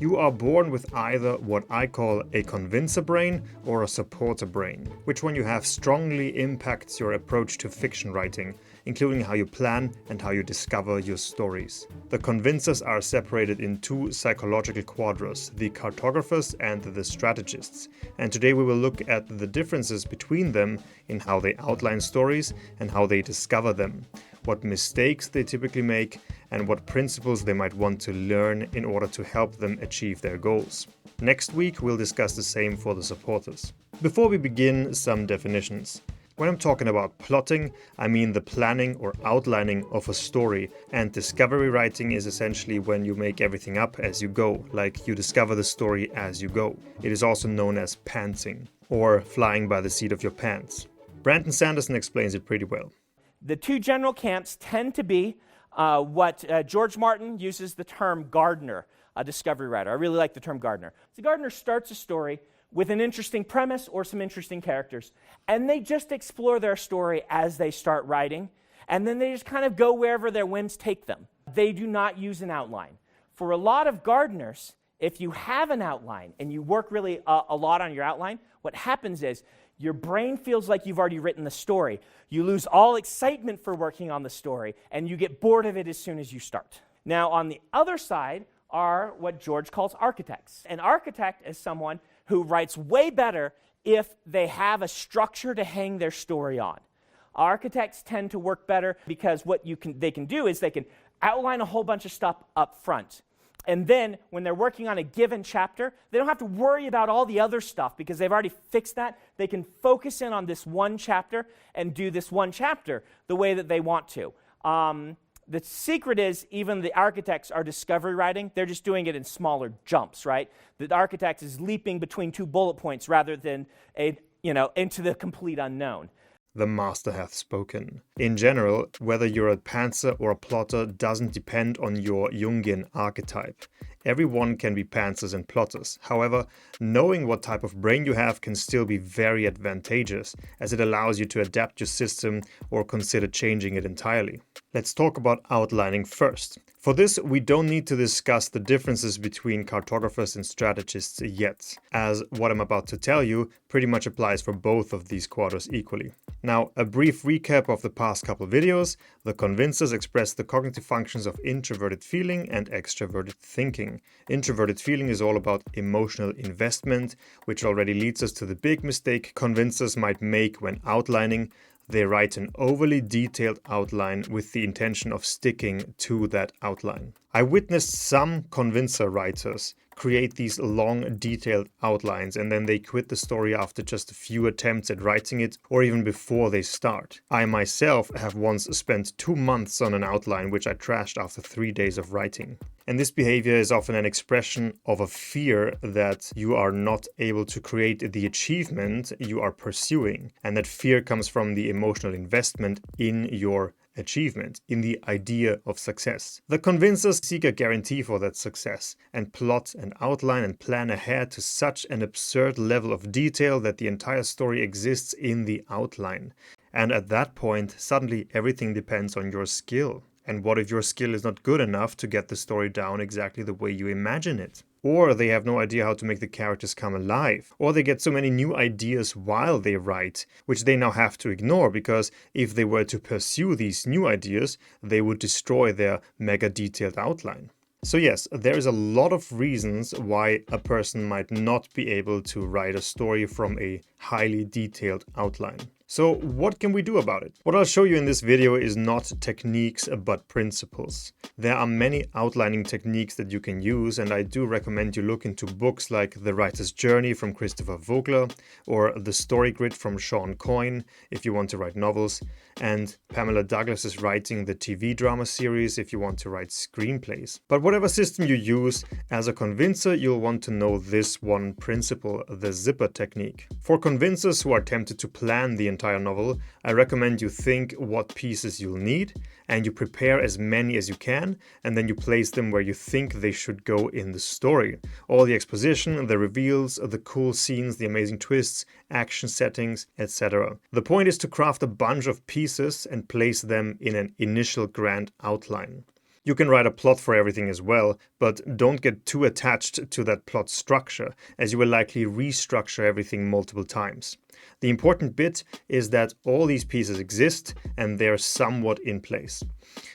You are born with either what I call a convincer brain or a supporter brain. Which one you have strongly impacts your approach to fiction writing, including how you plan and how you discover your stories. The convincers are separated in two psychological quadras, the cartographers and the strategists. And today we will look at the differences between them in how they outline stories and how they discover them, what mistakes they typically make, and what principles they might want to learn in order to help them achieve their goals. Next week we'll discuss the same for the supporters. Before we begin, some definitions. When I'm talking about plotting, I mean the planning or outlining of a story, and discovery writing is essentially when you make everything up as you go, like you discover the story as you go. It is also known as pantsing, or flying by the seat of your pants. Brandon Sanderson explains it pretty well. The two general camps tend to be what George Martin uses the term gardener, a discovery writer. I really like the term gardener. The gardener starts a story with an interesting premise or some interesting characters, and they just explore their story as they start writing, and then they just kind of go wherever their whims take them. They do not use an outline. For a lot of gardeners, if you have an outline and you work really a lot on your outline, what happens is your brain feels like you've already written the story. You lose all excitement for working on the story, and you get bored of it as soon as you start. Now, on the other side are what George calls architects. An architect is someone who writes way better if they have a structure to hang their story on. Architects tend to work better because what they can do is they can outline a whole bunch of stuff up front. And then when they're working on a given chapter, they don't have to worry about all the other stuff because they've already fixed that. They can focus in on this one chapter and do this one chapter the way that they want to. The secret is even the architects are discovery writing. They're just doing it in smaller jumps, right? The architect is leaping between two bullet points rather than into the complete unknown. The master hath spoken. In general, whether you're a pantser or a plotter doesn't depend on your Jungian archetype. Everyone can be pantsers and plotters. However, knowing what type of brain you have can still be very advantageous, as it allows you to adapt your system or consider changing it entirely. Let's talk about outlining first. For this, we don't need to discuss the differences between cartographers and strategists yet, as what I'm about to tell you pretty much applies for both of these quadras equally. Now, a brief recap of the past couple videos. The convincers express the cognitive functions of introverted feeling and extroverted thinking. Introverted feeling is all about emotional investment, which already leads us to the big mistake convincers might make when outlining. They write an overly detailed outline with the intention of sticking to that outline. I witnessed some convincer writers create these long, detailed outlines and then they quit the story after just a few attempts at writing it or even before they start. I myself have once spent 2 months on an outline which I trashed after 3 days of writing. And this behavior is often an expression of a fear that you are not able to create the achievement you are pursuing. And that fear comes from the emotional investment in your achievement, in the idea of success. The convincers seek a guarantee for that success and plot and outline and plan ahead to such an absurd level of detail that the entire story exists in the outline. And at that point, suddenly everything depends on your skill. And what if your skill is not good enough to get the story down exactly the way you imagine it? Or they have no idea how to make the characters come alive. Or they get so many new ideas while they write, which they now have to ignore because if they were to pursue these new ideas, they would destroy their mega detailed outline. So yes, there is a lot of reasons why a person might not be able to write a story from a highly detailed outline. So what can we do about it? What I'll show you in this video is not techniques but principles. There are many outlining techniques that you can use, and I do recommend you look into books like The Writer's Journey from Christopher Vogler or The Story Grid from Sean Coyne if you want to write novels, and Pamela Douglas's Writing the TV Drama series if you want to write screenplays. But whatever system you use, as a convincer you'll want to know this one principle, the zipper technique. For convincers who are tempted to plan the entire novel, I recommend you think what pieces you'll need and you prepare as many as you can, and then you place them where you think they should go in the story. All the exposition, the reveals, the cool scenes, the amazing twists, action settings, etc. The point is to craft a bunch of pieces and place them in an initial grand outline. You can write a plot for everything as well, but don't get too attached to that plot structure, as you will likely restructure everything multiple times. The important bit is that all these pieces exist and they're somewhat in place.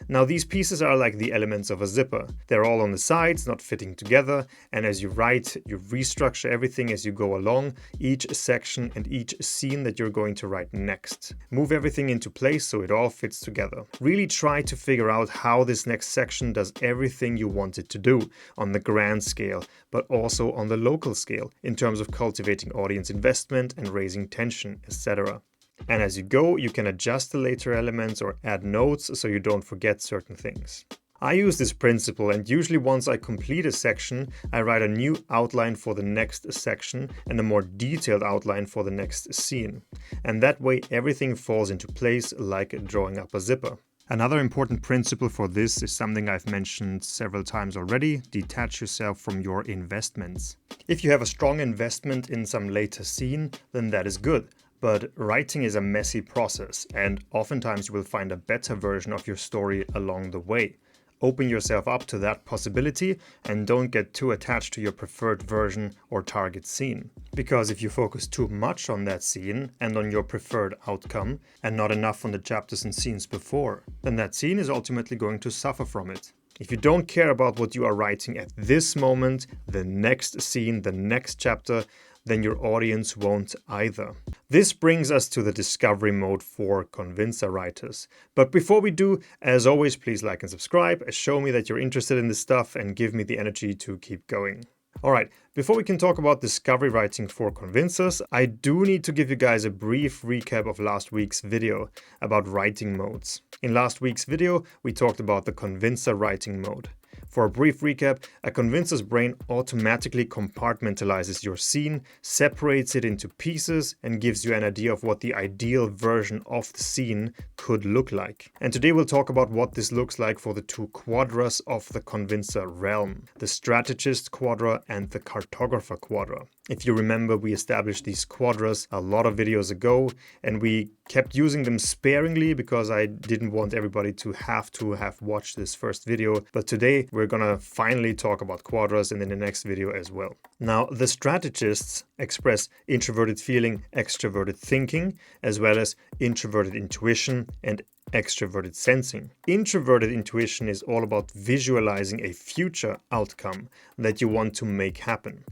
Now, these pieces are like the elements of a zipper. They're all on the sides, not fitting together, and as you write, you restructure everything as you go along, each section and each scene that you're going to write next. Move everything into place so it all fits together. Really try to figure out how this next section does everything you want it to do on the grand scale, but also on the local scale, in terms of cultivating audience investment and raising tension, etc. And as you go, you can adjust the later elements or add notes so you don't forget certain things. I use this principle, and usually once I complete a section, I write a new outline for the next section and a more detailed outline for the next scene. And that way everything falls into place like drawing up a zipper. Another important principle for this is something I've mentioned several times already: detach yourself from your investments. If you have a strong investment in some later scene, then that is good. But writing is a messy process, and oftentimes you will find a better version of your story along the way. Open yourself up to that possibility and don't get too attached to your preferred version or target scene. Because if you focus too much on that scene and on your preferred outcome and not enough on the chapters and scenes before, then that scene is ultimately going to suffer from it. If you don't care about what you are writing at this moment, the next scene, the next chapter, then your audience won't either. This brings us to the discovery mode for Convincer writers. But before we do, as always, please like and subscribe, show me that you're interested in this stuff and give me the energy to keep going. Alright, before we can talk about discovery writing for convincers, I do need to give you guys a brief recap of last week's video about writing modes. In last week's video, we talked about the convincer writing mode. For a brief recap, a convincer's brain automatically compartmentalizes your scene, separates it into pieces, and gives you an idea of what the ideal version of the scene could look like. And today we'll talk about what this looks like for the two quadras of the convincer realm: the Strategist Quadra and the Cartographer Quadra. If you remember, we established these quadras a lot of videos ago, and we kept using them sparingly because I didn't want everybody to have watched this first video. But today we're gonna finally talk about quadras, and in the next video as well. Now, the strategists express introverted feeling, extroverted thinking, as well as introverted intuition and extroverted sensing. Introverted intuition is all about visualizing a future outcome that you want to make happen.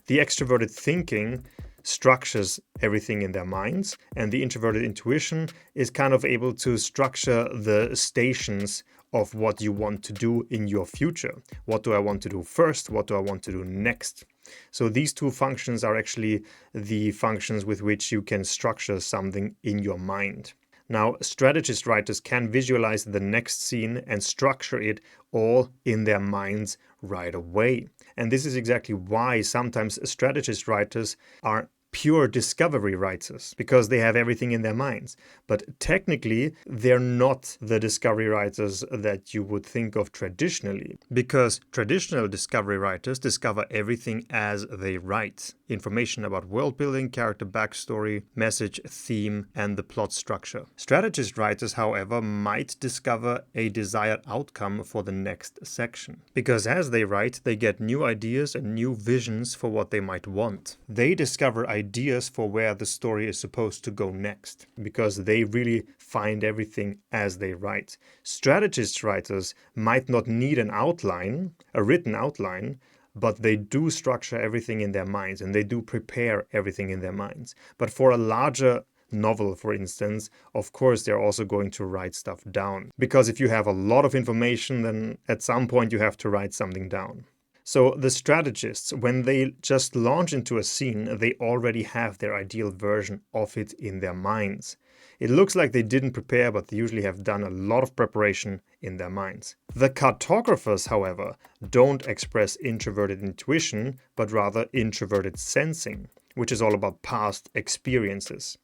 The extroverted thinking structures everything in their minds, and the introverted intuition is kind of able to structure the stations of what you want to do in your future. What do I want to do first? What do I want to do next? So these two functions are actually the functions with which you can structure something in your mind. Now, strategist writers can visualize the next scene and structure it all in their minds right away. And this is exactly why sometimes strategist writers are pure discovery writers, because they have everything in their minds. But technically, they're not the discovery writers that you would think of traditionally, because traditional discovery writers discover everything as they write. Information about world building, character backstory, message, theme, and the plot structure. Strategist writers, however, might discover a desired outcome for the next section, because as they write, they get new ideas and new visions for what they might want. They discover ideas for where the story is supposed to go next, because they really find everything as they write. Strategist writers might not need an outline, a written outline, but they do structure everything in their minds, and they do prepare everything in their minds. But for a larger novel, for instance, of course they're also going to write stuff down. Because if you have a lot of information, then at some point you have to write something down. So the strategists, when they just launch into a scene, they already have their ideal version of it in their minds. It looks like they didn't prepare, but they usually have done a lot of preparation in their minds. The cartographers, however, don't express introverted intuition, but rather introverted sensing, which is all about past experiences.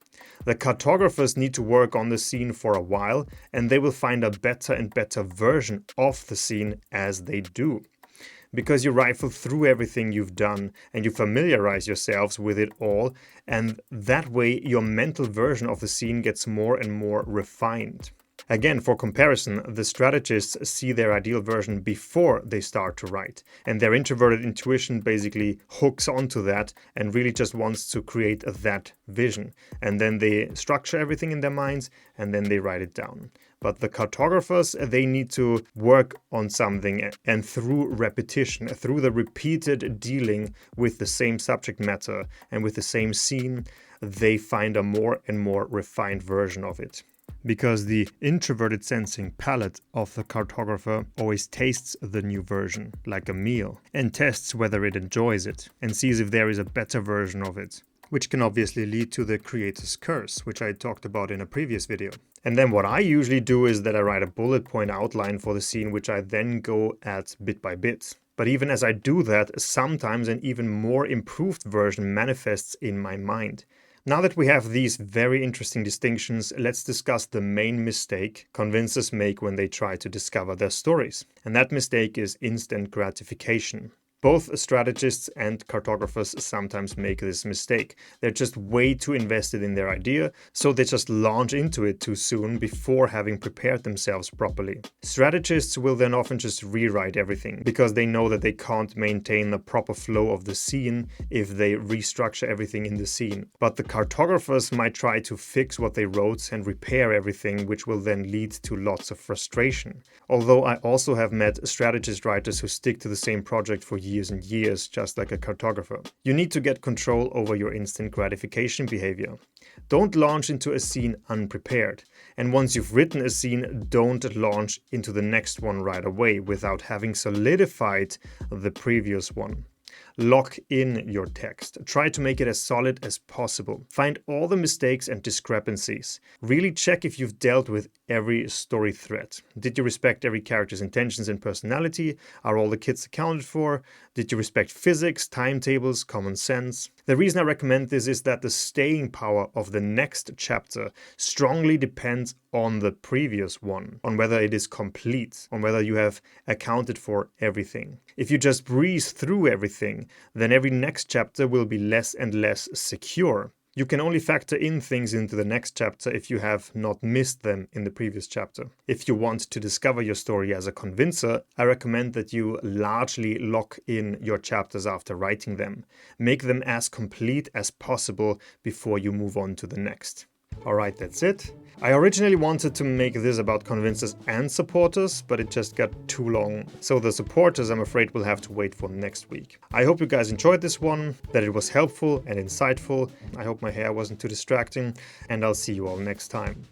The cartographers need to work on the scene for a while, and they will find a better and better version of the scene as they do. Because you rifle through everything you've done and you familiarize yourselves with it all, and that way your mental version of the scene gets more and more refined. Again, for comparison, the strategists see their ideal version before they start to write, and their introverted intuition basically hooks onto that and really just wants to create that vision. And then they structure everything in their minds and then they write it down. But the cartographers, they need to work on something, and through repetition, through the repeated dealing with the same subject matter and with the same scene, they find a more and more refined version of it. Because the introverted sensing palate of the cartographer always tastes the new version like a meal and tests whether it enjoys it and sees if there is a better version of it, which can obviously lead to the creator's curse, which I talked about in a previous video. And then what I usually do is that I write a bullet point outline for the scene, which I then go at bit by bit. But even as I do that, sometimes an even more improved version manifests in my mind. Now that we have these very interesting distinctions, let's discuss the main mistake convincers make when they try to discover their stories. And that mistake is instant gratification. Both strategists and cartographers sometimes make this mistake. They're just way too invested in their idea, so they just launch into it too soon before having prepared themselves properly. Strategists will then often just rewrite everything, because they know that they can't maintain the proper flow of the scene if they restructure everything in the scene. But the cartographers might try to fix what they wrote and repair everything, which will then lead to lots of frustration. Although I also have met strategist writers who stick to the same project for years and years, just like a cartographer. You need to get control over your instant gratification behavior. Don't launch into a scene unprepared. And once you've written a scene, don't launch into the next one right away without having solidified the previous one. Lock in your text. Try to make it as solid as possible. Find all the mistakes and discrepancies. Really check if you've dealt with every story thread. Did you respect every character's intentions and personality? Are all the kids accounted for? Did you respect physics, timetables, common sense? The reason I recommend this is that the staying power of the next chapter strongly depends on the previous one, on whether it is complete, on whether you have accounted for everything. If you just breeze through everything, then every next chapter will be less and less secure. You can only factor in things into the next chapter if you have not missed them in the previous chapter. If you want to discover your story as a convincer, I recommend that you largely lock in your chapters after writing them. Make them as complete as possible before you move on to the next. Alright, that's it. I originally wanted to make this about convincers and supporters, but it just got too long. So the supporters, I'm afraid, will have to wait for next week. I hope you guys enjoyed this one, that it was helpful and insightful. I hope my hair wasn't too distracting, and I'll see you all next time.